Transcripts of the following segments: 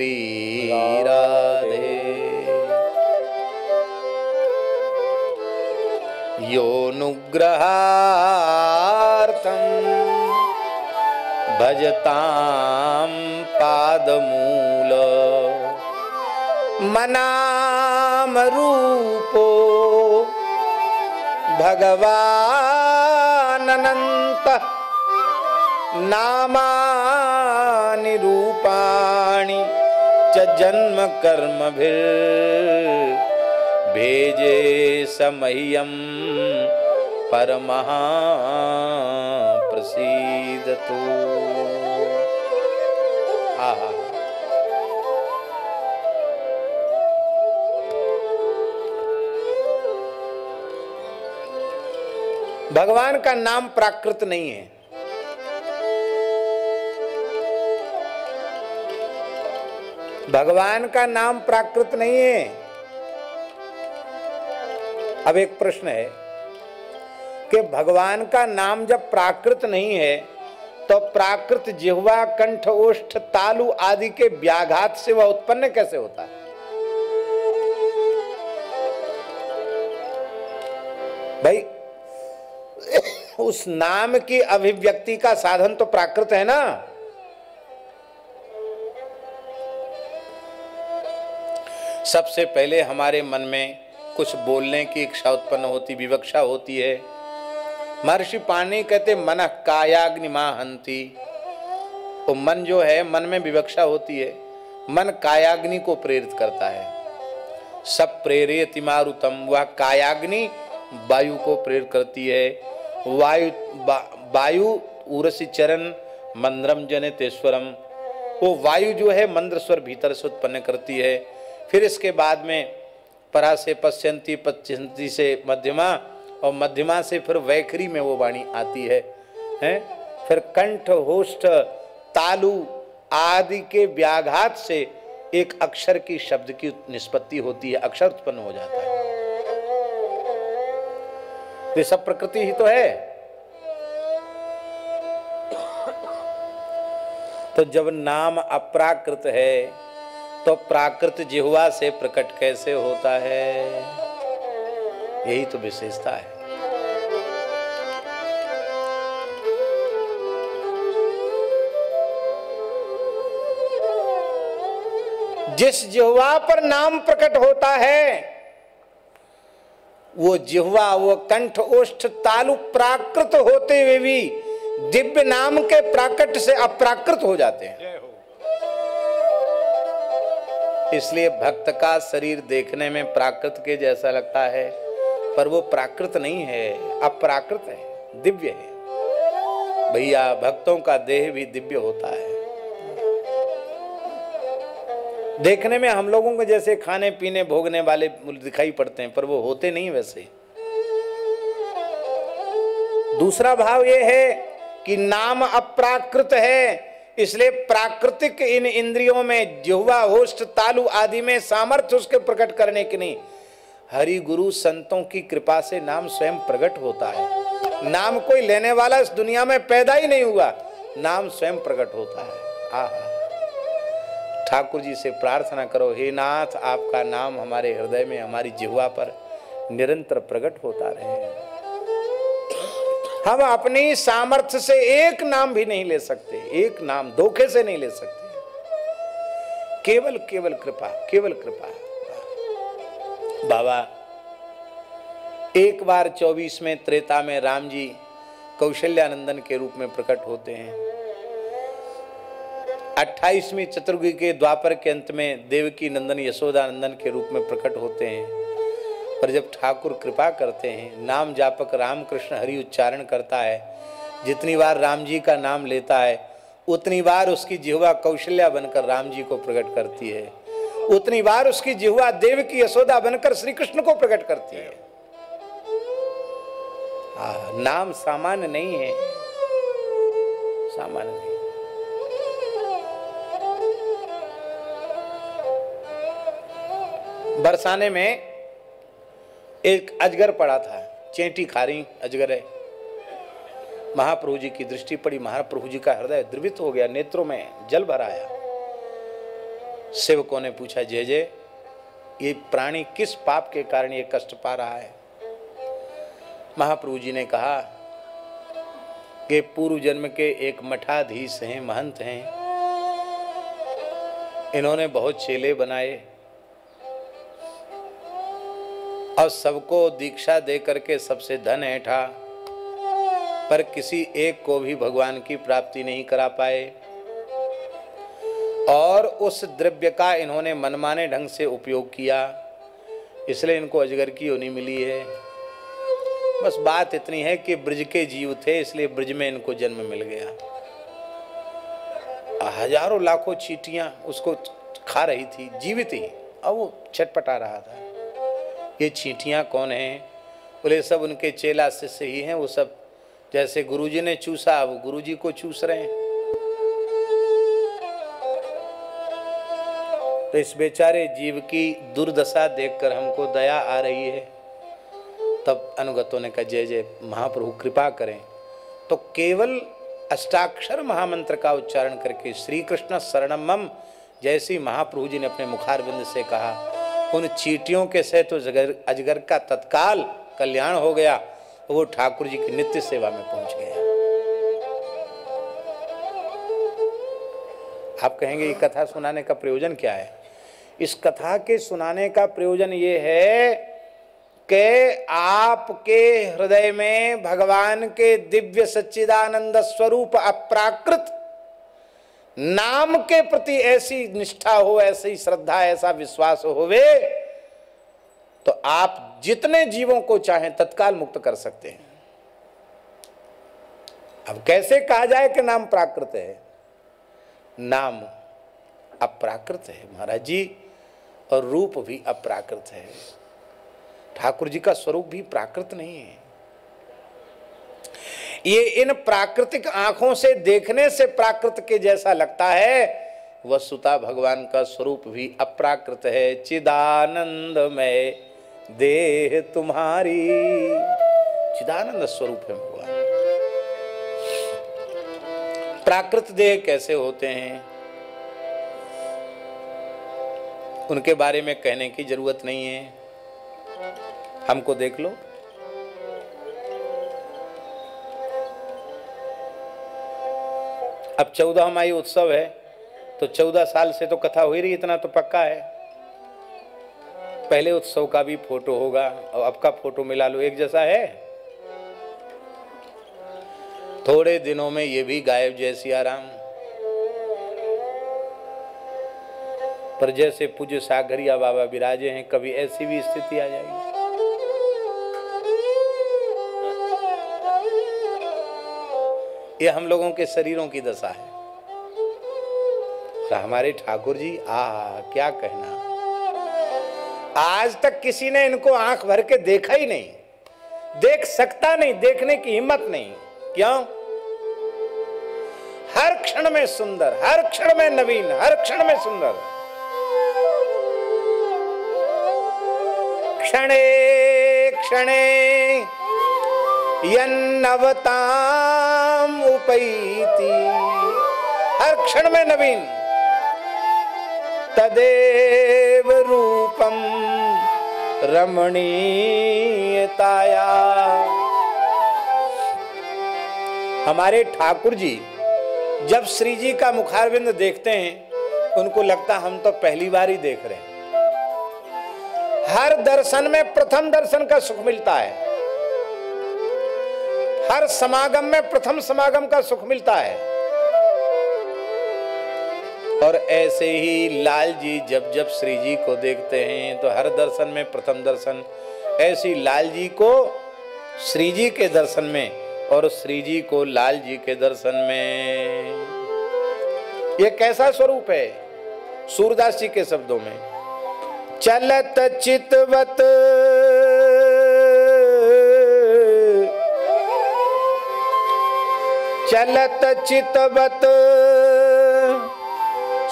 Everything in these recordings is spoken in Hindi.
श्री राधे। योऽनुग्रहार्थं भजतां पादमूल मनामरूपो भगवानन्तः नामानि रूपाणि च जन्म कर्मभिर्भेजे समह्यं परमः प्रसीदतु। भगवान का नाम प्राकृत नहीं है। भगवान का नाम प्राकृत नहीं है। अब एक प्रश्न है कि भगवान का नाम जब प्राकृत नहीं है तो प्राकृत जिह्वा कंठ ओष्ठ तालु आदि के व्याघात से वह उत्पन्न कैसे होता है? भाई उस नाम की अभिव्यक्ति का साधन तो प्राकृत है ना। सबसे पहले हमारे मन में कुछ बोलने की इच्छा उत्पन्न होती, विवक्षा होती है। महर्षि पाणिनि कहते मनः कायाग्निमाहन्ति। वो मन जो है, मन में विवक्षा होती है, मन कायाग्नि को प्रेरित करता है। सब प्रेरयति मारुतम, वह कायाग्नि वायु को प्रेरित करती है। वायु उरसी चरण मंद्रम जनितेश्वरम, वो वायु जो है मंद्र स्वर भीतर से उत्पन्न करती है। फिर इसके बाद में परा से पश्यंती, पश्यंती से मध्यमा, और मध्यमा से फिर वैखरी में वो वाणी आती है, हैं? फिर कंठ होष्ठ तालु आदि के व्याघात से एक अक्षर की शब्द की निष्पत्ति होती है, अक्षर उत्पन्न हो जाता है। ये सब प्रकृति ही तो है। तो जब नाम अप्राकृत है तो प्राकृत जिह्वा से प्रकट कैसे होता है? यही तो विशेषता है। जिस जिह्वा पर नाम प्रकट होता है वो जिह्वा, वो कंठ ओष्ठ तालु प्राकृत होते हुए भी दिव्य नाम के प्राकट से अप्राकृत हो जाते हैं। इसलिए भक्त का शरीर देखने में प्राकृत के जैसा लगता है, पर वो प्राकृत नहीं है, अप्राकृत है, दिव्य है। भैया भक्तों का देह भी दिव्य होता है। देखने में हम लोगों को जैसे खाने पीने भोगने वाले दिखाई पड़ते हैं, पर वो होते नहीं वैसे। दूसरा भाव ये है कि नाम अप्राकृत है, इसलिए प्राकृतिक इन इंद्रियों में जिह्वा होष्ठ तालु आदि में सामर्थ्य उसके प्रकट करने की नहीं। हरि गुरु संतों की कृपा से नाम स्वयं प्रकट होता है। नाम कोई लेने वाला इस दुनिया में पैदा ही नहीं हुआ, नाम स्वयं प्रकट होता है। आहा, ठाकुर जी से प्रार्थना करो, हे नाथ आपका नाम हमारे हृदय में, हमारी जिह्वा पर निरंतर प्रकट होता रहे। हम अपनी सामर्थ्य से एक नाम भी नहीं ले सकते, एक नाम धोखे से नहीं ले सकते। केवल केवल कृपा, केवल कृपा। बाबा एक बार 24 में त्रेता में राम जी कौशल्यानंदन के रूप में प्रकट होते हैं। 28वीं चतुर्युगी के द्वापर के अंत में देवकी नंदन यशोदानंदन के रूप में प्रकट होते हैं। पर जब ठाकुर कृपा करते हैं, नाम जापक रामकृष्ण हरि उच्चारण करता है, जितनी बार राम जी का नाम लेता है उतनी बार उसकी जिह्वा कौशल्या बनकर राम जी को प्रकट करती है, उतनी बार उसकी जिह्वा देव की यशोदा बनकर श्री कृष्ण को प्रकट करती है। नाम सामान्य नहीं है, सामान्य नहीं। बरसाने में एक अजगर पड़ा था, चेंटी खा रही अजगर है। महाप्रभु जी की दृष्टि पड़ी, महाप्रभु जी का हृदय द्रवित हो गया, नेत्रों में जल भर आया। सेवकों ने पूछा, जय जय, ये प्राणी किस पाप के कारण ये कष्ट पा रहा है? महाप्रभु जी ने कहा कि पूर्व जन्म के एक मठाधीश हैं, महंत हैं, इन्होंने बहुत चेले बनाए और सबको दीक्षा दे करके सबसे धन ऐंठा, पर किसी एक को भी भगवान की प्राप्ति नहीं करा पाए और उस द्रव्य का इन्होंने मनमाने ढंग से उपयोग किया, इसलिए इनको अजगर की योनि मिली है। बस बात इतनी है कि ब्रज के जीव थे, इसलिए ब्रज में इनको जन्म मिल गया। हजारों लाखों चींटियां उसको खा रही थी जीवित ही, और वो छटपटा रहा था। ये चींटियां कौन हैं? बोले सब उनके चेला शिष्य ही हैं। वो सब जैसे गुरुजी ने चूसा, वो गुरुजी को चूस रहे हैं। तो इस बेचारे जीव की दुर्दशा देखकर हमको दया आ रही है। तब अनुगतों ने कहा, जय जय महाप्रभु कृपा करें। तो केवल अष्टाक्षर महामंत्र का उच्चारण करके श्री कृष्ण शरणम मम जैसी महाप्रभु जी ने अपने मुखारविंद से कहा, उन चींटियों के से तो अजगर का तत्काल कल्याण हो गया। वो ठाकुर जी की नित्य सेवा में पहुंच गया। आप कहेंगे ये कथा सुनाने का प्रयोजन क्या है? इस कथा के सुनाने का प्रयोजन ये है कि आपके हृदय में भगवान के दिव्य सच्चिदानंद स्वरूप अप्राकृत नाम के प्रति ऐसी निष्ठा हो, ऐसी श्रद्धा, ऐसा विश्वास होवे तो आप जितने जीवों को चाहें तत्काल मुक्त कर सकते हैं। अब कैसे कहा जाए कि नाम प्राकृत है? नाम अप्राकृत है महाराज जी, और रूप भी अप्राकृत है। ठाकुर जी का स्वरूप भी प्राकृत नहीं है। ये इन प्राकृतिक आंखों से देखने से प्राकृत के जैसा लगता है, वस्तुतः भगवान का स्वरूप भी अप्राकृत है। चिदानंदमय देह तुम्हारी, चिदानंद स्वरूप है भगवान। प्राकृत देह कैसे होते हैं उनके बारे में कहने की जरूरत नहीं है, हमको देख लो। अब 14 माई उत्सव है तो 14 साल से तो कथा हो ही रही, इतना तो पक्का है। पहले उत्सव का भी फोटो होगा और अब का फोटो मिला लो, एक जैसा है। थोड़े दिनों में ये भी गायब जय सिया राम। पर जैसे पूज्य सागरिया बाबा विराजे हैं, कभी ऐसी भी स्थिति आ जाएगी। ये हम लोगों के शरीरों की दशा है। तो हमारे ठाकुर जी क्या कहना, आज तक किसी ने इनको आंख भर के देखा ही नहीं, देख सकता नहीं, देखने की हिम्मत नहीं। क्यों? हर क्षण में सुंदर, हर क्षण में नवीन, हर क्षण में सुंदर। क्षणे क्षणे यन्नवताम उपैति, हर क्षण में नवीन। तदेव रूपम रमणीयताया। हमारे ठाकुर जी जब श्री जी का मुखारविंद देखते हैं, उनको लगता हम तो पहली बार ही देख रहे हैं। हर दर्शन में प्रथम दर्शन का सुख मिलता है, हर समागम में प्रथम समागम का सुख मिलता है। और ऐसे ही लाल जी जब जब श्री जी को देखते हैं तो हर दर्शन में प्रथम दर्शन, ऐसी लाल जी को श्री जी के दर्शन में और श्री जी को लाल जी के दर्शन में। ये कैसा स्वरूप है? सूरदास जी के शब्दों में, चलत चितवत चलत चितवत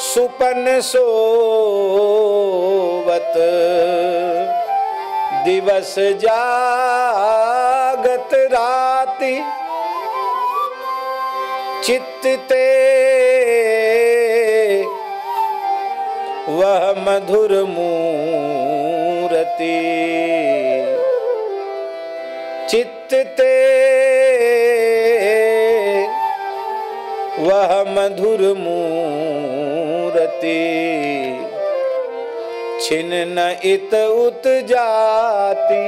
सुपन सोवत दिवस जागत राति चित्ते वह मधुर मूरति, चित्त ते वह मधुर मूरति, छिन न इत उत जाति।